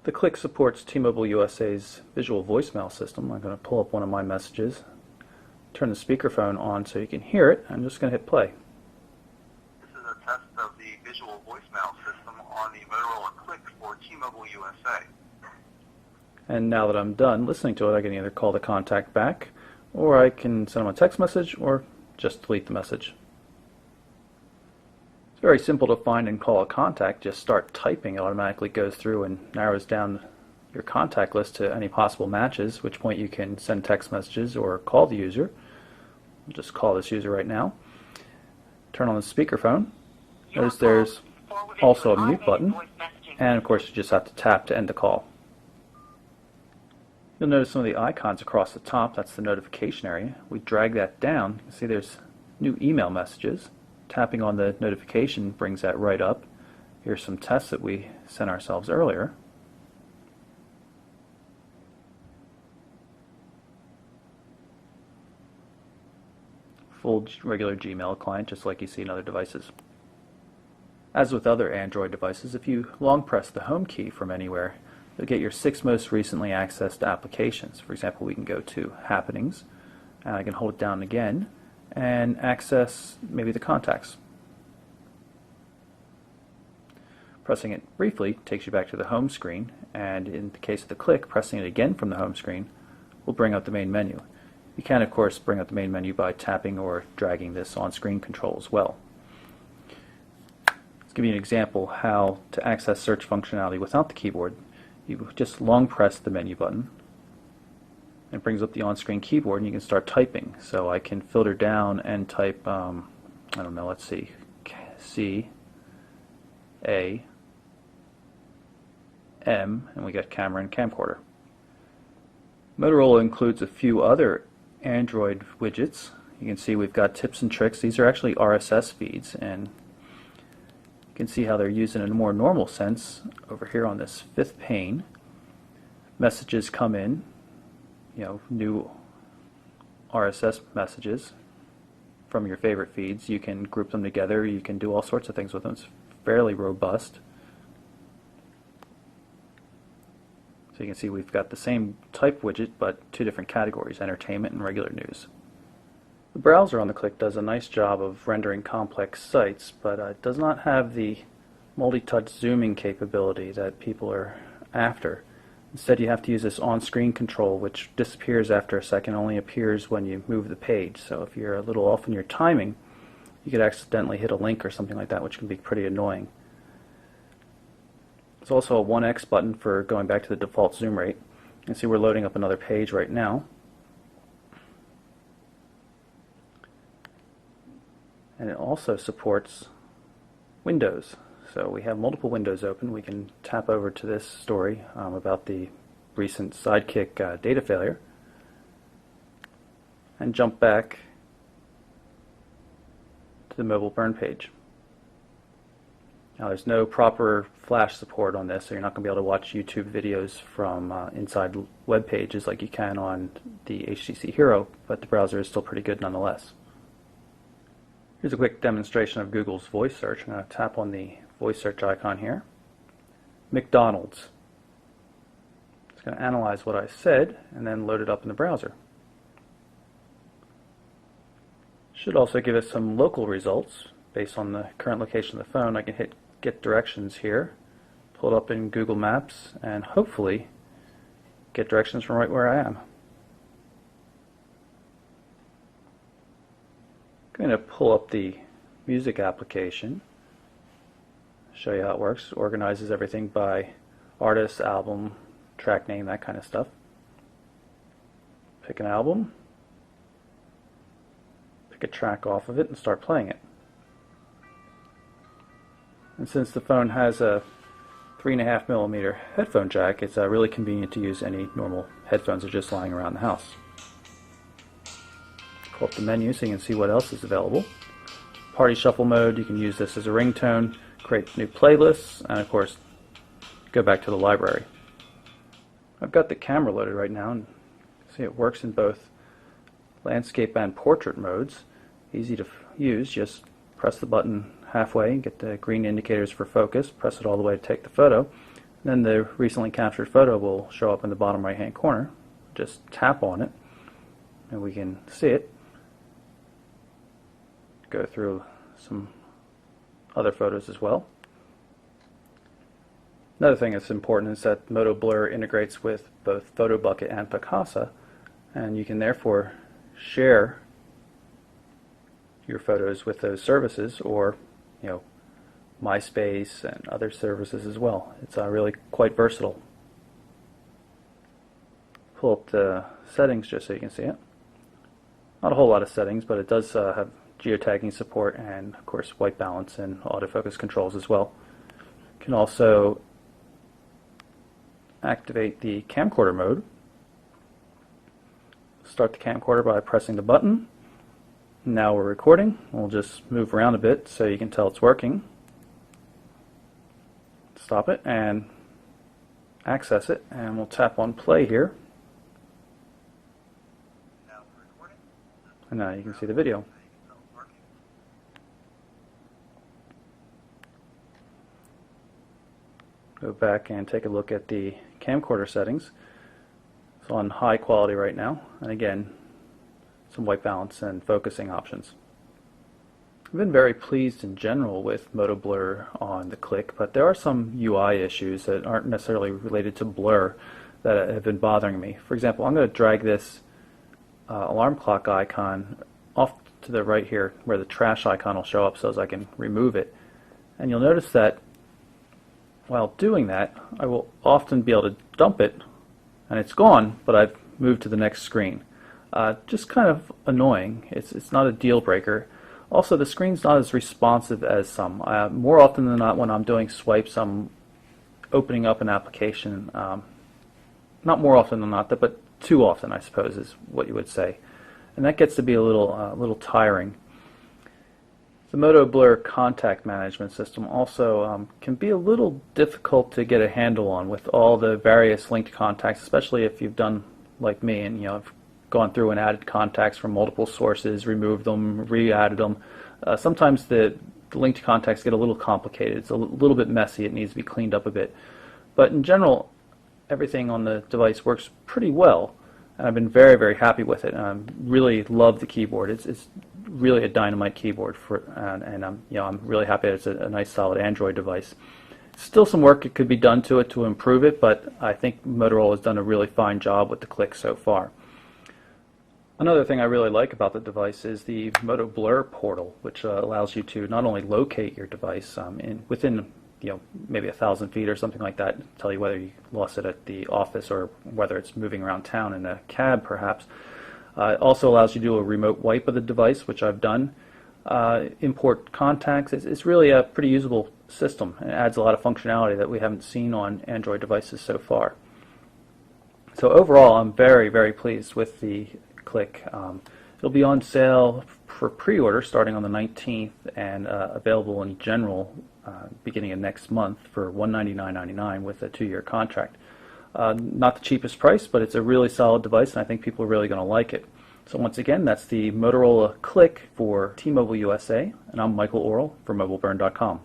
The Click supports T-Mobile USA's visual voicemail system. I'm going to pull up one of my messages, turn the speakerphone on so you can hear it. I'm just going to hit play. This is a test of the visual voicemail system on the Motorola Click for T-Mobile USA. And now that I'm done listening to it, I can either call the contact back, or I can send them a text message, or just delete the message. It's very simple to find and call a contact. Just start typing. It automatically goes through and narrows down your contact list to any possible matches, at which point you can send text messages or call the user. I'll just call this user right now. Turn on the speakerphone. Notice there's also a mute button, and of course you just have to tap to end the call. You'll notice some of the icons across the top. That's the notification area. We drag that down. You can see there's new email messages. Tapping on the notification brings that right up. Here's some tests that we sent ourselves earlier. Full regular Gmail client, just like you see in other devices. As with other Android devices, if you long press the home key from anywhere, you'll get your 6 most recently accessed applications. For example, we can go to Happenings, and I can hold it down again and access maybe the contacts. Pressing it briefly takes you back to the home screen, and in the case of the Click, pressing it again from the home screen will bring up the main menu. You can, of course, bring up the main menu by tapping or dragging this on-screen control as well. Let's give you an example how to access search functionality without the keyboard. You just long press the menu button. It brings up the on-screen keyboard and you can start typing. So I can filter down and type, I don't know, let's see, C, A, M, and we got camera and camcorder. Motorola includes a few other Android widgets. You can see we've got tips and tricks. These are actually RSS feeds, and you can see how they're used in a more normal sense over here on this 5th pane. Messages come in, new RSS messages from your favorite feeds. You can group them together. You can do all sorts of things with them. It's fairly robust. So you can see we've got the same type widget, but 2 different categories, entertainment and regular news. The browser on the Click does a nice job of rendering complex sites, but it does not have the multi-touch zooming capability that people are after. Instead, you have to use this on-screen control, which disappears after a second, only appears when you move the page. So if you're a little off in your timing, you could accidentally hit a link or something like that, which can be pretty annoying. There's also a 1x button for going back to the default zoom rate. You can see we're loading up another page right now. And it also supports Windows. So we have multiple windows open. We can tap over to this story about the recent Sidekick data failure and jump back to the mobile burn page. Now there's no proper flash support on this, so you're not going to be able to watch YouTube videos from inside web pages like you can on the HTC Hero, but the browser is still pretty good nonetheless. Here's a quick demonstration of Google's voice search. I'm going to tap on the voice search icon here. McDonald's. It's going to analyze what I said and then load it up in the browser. Should also give us some local results based on the current location of the phone. I can hit Get Directions here, pull it up in Google Maps, and hopefully get directions from right where I am. I'm going to pull up the music application, show you how it works. It organizes everything by artist, album, track name, that kind of stuff. Pick an album, pick a track off of it, and start playing it. And since the phone has a 3.5mm headphone jack, it's really convenient to use any normal headphones that are just lying around the house. Pull up the menu so you can see what else is available. Party shuffle mode, you can use this as a ringtone, create new playlists, and of course go back to the library. I've got the camera loaded right now, and see it works in both landscape and portrait modes. Easy to use, just press the button halfway, get the green indicators for focus, press it all the way to take the photo, Then the recently captured photo will show up in the bottom right hand corner. Just tap on it and we can see it. Go through some other photos as well. Another thing that's important is that MotoBlur integrates with both PhotoBucket and Picasa, and you can therefore share your photos with those services, or MySpace and other services as well. It's really quite versatile. Pull up the settings just so you can see it. Not a whole lot of settings, but it does have geotagging support and of course white balance and autofocus controls as well. You can also activate the camcorder mode. Start the camcorder by pressing the button. Now we're recording. We'll just move around a bit so you can tell it's working. Stop it and access it, and we'll tap on play here. Now we're recording. And now you can see the video. Go back and take a look at the camcorder settings. It's on high quality right now, and again, some white balance and focusing options. I've been very pleased in general with MotoBlur on the Click, but there are some UI issues that aren't necessarily related to blur that have been bothering me. For example, I'm going to drag this alarm clock icon off to the right here where the trash icon will show up so as I can remove it. And you'll notice that while doing that, I will often be able to dump it and it's gone, but I've moved to the next screen. Just kind of annoying. It's not a deal breaker. Also, the screen's not as responsive as some. More often than not, when I'm doing swipes, I'm opening up an application. Not more often than not, but too often, I suppose, is what you would say. And that gets to be a little tiring. The MotoBlur contact management system also can be a little difficult to get a handle on with all the various linked contacts, especially if you've done like me and I've gone through and added contacts from multiple sources, removed them, re-added them. Sometimes the linked contacts get a little complicated. It's a little bit messy. It needs to be cleaned up a bit. But in general, everything on the device works pretty well, and I've been very, very happy with it. I really love the keyboard. It's really a dynamite keyboard and I'm really happy that it's a nice, solid Android device. Still some work that could be done to it to improve it, but I think Motorola has done a really fine job with the Click so far. Another thing I really like about the device is the MotoBlur portal, which allows you to not only locate your device within maybe 1,000 feet or something like that, tell you whether you lost it at the office or whether it's moving around town in a cab perhaps. It also allows you to do a remote wipe of the device, which I've done. Import contacts. It's really a pretty usable system, and it adds a lot of functionality that we haven't seen on Android devices so far. So overall, I'm very, very pleased with the Click. It'll be on sale for pre-order starting on the 19th and available in general beginning of next month for $199.99 with a 2-year contract. Not the cheapest price, but it's a really solid device, and I think people are really going to like it. So once again, that's the Motorola Click for T-Mobile USA, and I'm Michael Orrell for MobileBurn.com.